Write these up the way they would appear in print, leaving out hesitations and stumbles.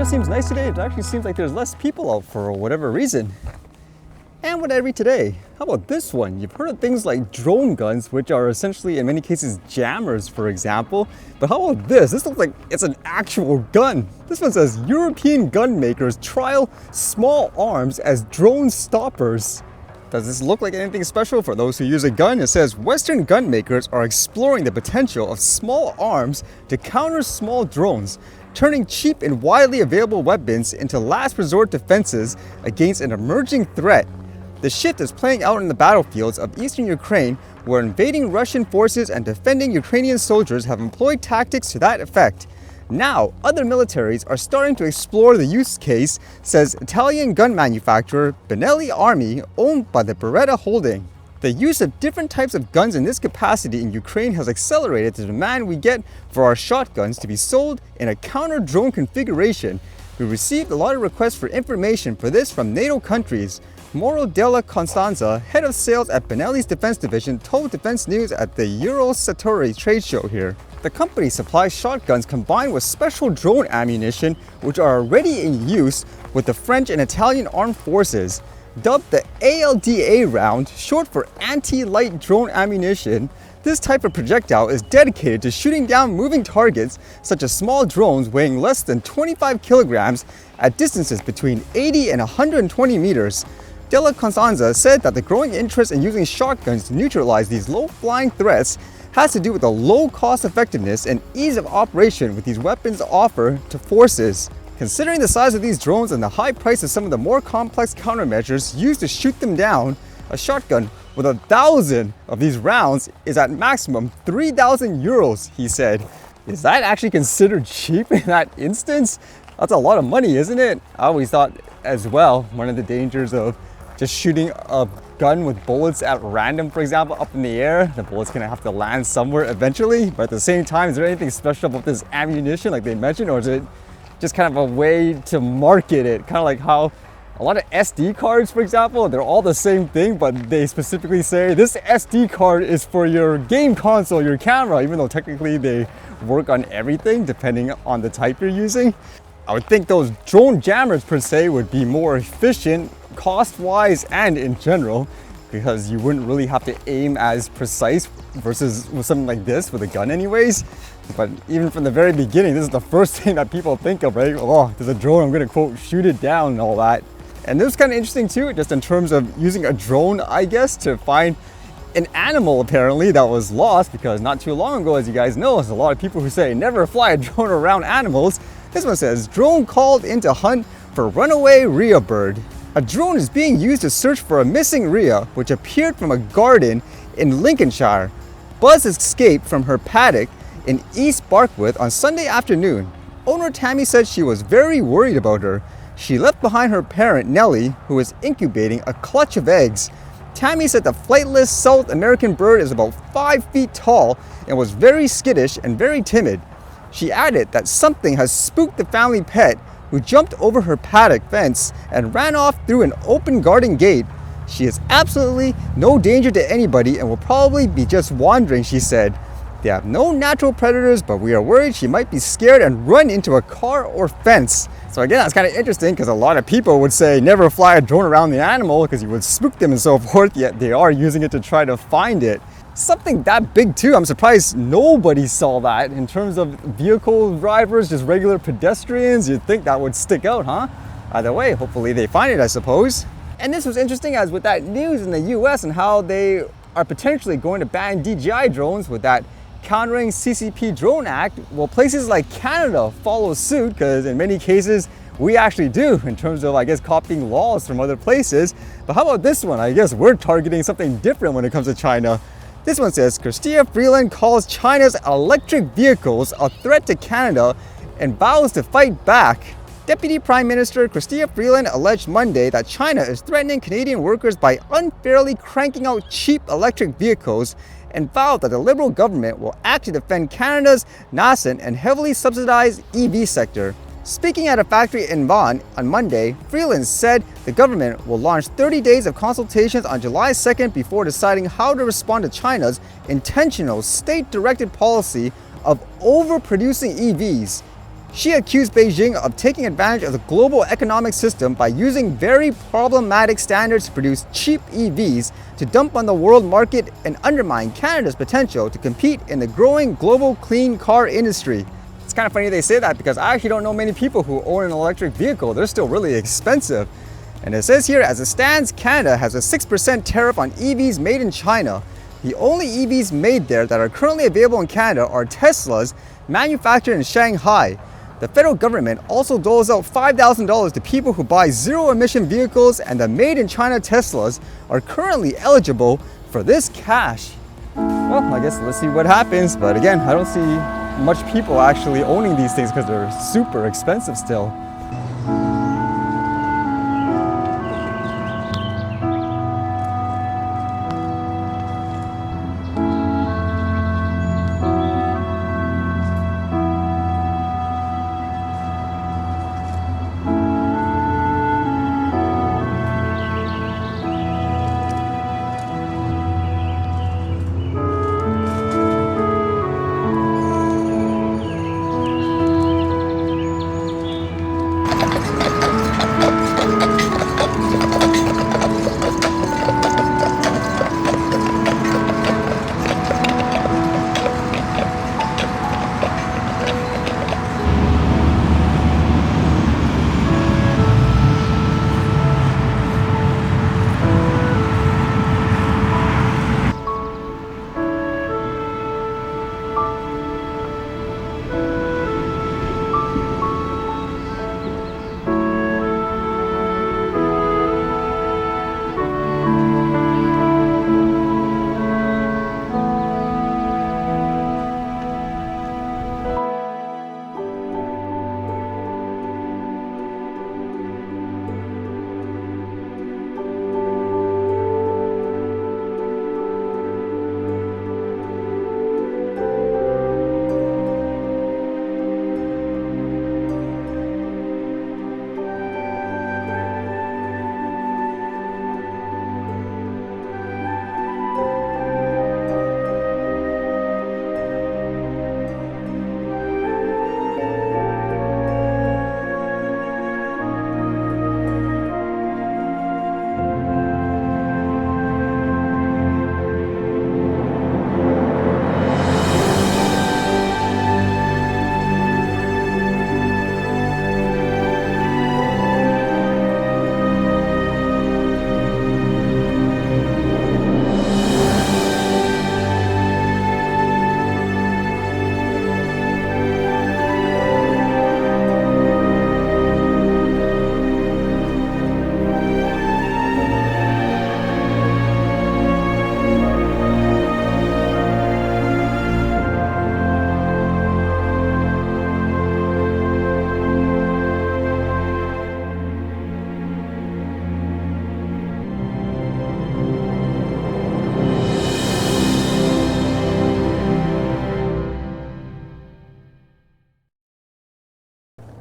seems nice today. It actually seems like there's less people out for whatever reason. And what did I read today? How about this one? You've heard of things like drone guns, which are essentially, in many cases, jammers, for example. But how about this? This looks like it's an actual gun. This one says, European gun makers trial small arms as drone stoppers. Does this look like anything special for those who use a gun? It says, Western gun makers are exploring the potential of small arms to counter small drones, turning cheap and widely available weapons into last resort defenses against an emerging threat. The shift is playing out in the battlefields of eastern Ukraine, where invading Russian forces and defending Ukrainian soldiers have employed tactics to that effect. Now, other militaries are starting to explore the use case, says Italian gun manufacturer Benelli Army, owned by the Beretta Holding. The use of different types of guns in this capacity in Ukraine has accelerated the demand we get for our shotguns to be sold in a counter-drone configuration. We received a lot of requests for information for this from NATO countries. Mauro Della Constanza, head of sales at Benelli's defense division, told Defense News at the Eurosatori trade show here. The company supplies shotguns combined with special drone ammunition, which are already in use with the French and Italian armed forces. Dubbed the ALDA round, short for anti-light drone ammunition, this type of projectile is dedicated to shooting down moving targets, such as small drones weighing less than 25 kilograms at distances between 80 and 120 meters. Della Constanza said that the growing interest in using shotguns to neutralize these low-flying threats has to do with the low cost effectiveness and ease of operation with these weapons offer to forces. Considering the size of these drones and the high price of some of the more complex countermeasures used to shoot them down, a shotgun with 1,000 of these rounds is at maximum 3,000 euros, he said. Is that actually considered cheap in that instance? That's a lot of money, isn't it? I always thought as well, one of the dangers of just shooting a gun with bullets at random, for example, up in the air, the bullet's gonna have to land somewhere eventually. But at the same time, is there anything special about this ammunition like they mentioned, or is it just kind of a way to market it? Kind of like how a lot of SD cards, for example, they're all the same thing, but they specifically say this SD card is for your game console, your camera, even though technically they work on everything depending on the type you're using. I would think those drone jammers per se would be more efficient cost-wise and in general, because you wouldn't really have to aim as precise versus with something like this with a gun anyways. But even from the very beginning, this is the first thing that people think of, right? Oh, there's a drone, I'm gonna quote shoot it down and all that. And this was kind of interesting too, just in terms of using a drone, I guess, to find an animal apparently that was lost, because not too long ago, as you guys know, there's a lot of people who say never fly a drone around animals. This one says, drone called in to hunt for runaway Rhea Bird. A drone is being used to search for a missing Rhea, which appeared from a garden in Lincolnshire. Buzz escaped from her paddock in East Barkwith on Sunday afternoon. Owner Tammy said she was very worried about her. She left behind her parent Nellie, who was incubating a clutch of eggs. Tammy said the flightless South American bird is about 5 feet tall and was very skittish and very timid. She added that something has spooked the family pet, who jumped over her paddock fence and ran off through an open garden gate. She is absolutely no danger to anybody and will probably be just wandering, she said. They have no natural predators, but we are worried she might be scared and run into a car or fence. So again, that's kind of interesting, because a lot of people would say never fly a drone around the animal because you would spook them and so forth, yet they are using it to try to find it. Something that big too, I'm surprised nobody saw that. In terms of vehicle drivers, just regular pedestrians, you'd think that would stick out, huh? Either way, hopefully they find it, I suppose. And this was interesting, as with that news in the US and how they are potentially going to ban DJI drones with that Countering CCP Drone Act. Well, places like Canada follow suit, because in many cases we actually do, in terms of, I guess, copying laws from other places. But how about this one? I guess we're targeting something different when it comes to China. This one says, Chrystia Freeland calls China's electric vehicles a threat to Canada and vows to fight back. Deputy Prime Minister Chrystia Freeland alleged Monday that China is threatening Canadian workers by unfairly cranking out cheap electric vehicles, and vowed that the Liberal government will act to defend Canada's nascent and heavily subsidized EV sector. Speaking at a factory in Vaughan on Monday, Freeland said the government will launch 30 days of consultations on July 2nd before deciding how to respond to China's intentional state-directed policy of overproducing EVs. She accused Beijing of taking advantage of the global economic system by using very problematic standards to produce cheap EVs to dump on the world market and undermine Canada's potential to compete in the growing global clean car industry. It's kind of funny they say that because I actually don't know many people who own an electric vehicle. They're still really expensive. And it says here, as it stands, Canada has a 6% tariff on EVs made in China. The only EVs made there that are currently available in Canada are Teslas manufactured in Shanghai. The federal government also doles out $5,000 to people who buy zero-emission vehicles, and the made-in-China Teslas are currently eligible for this cash. Well, I guess let's see what happens. But again, I don't see much people actually owning these things because they're super expensive still.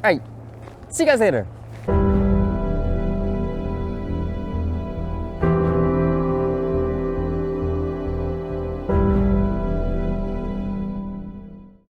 All right, see you guys later.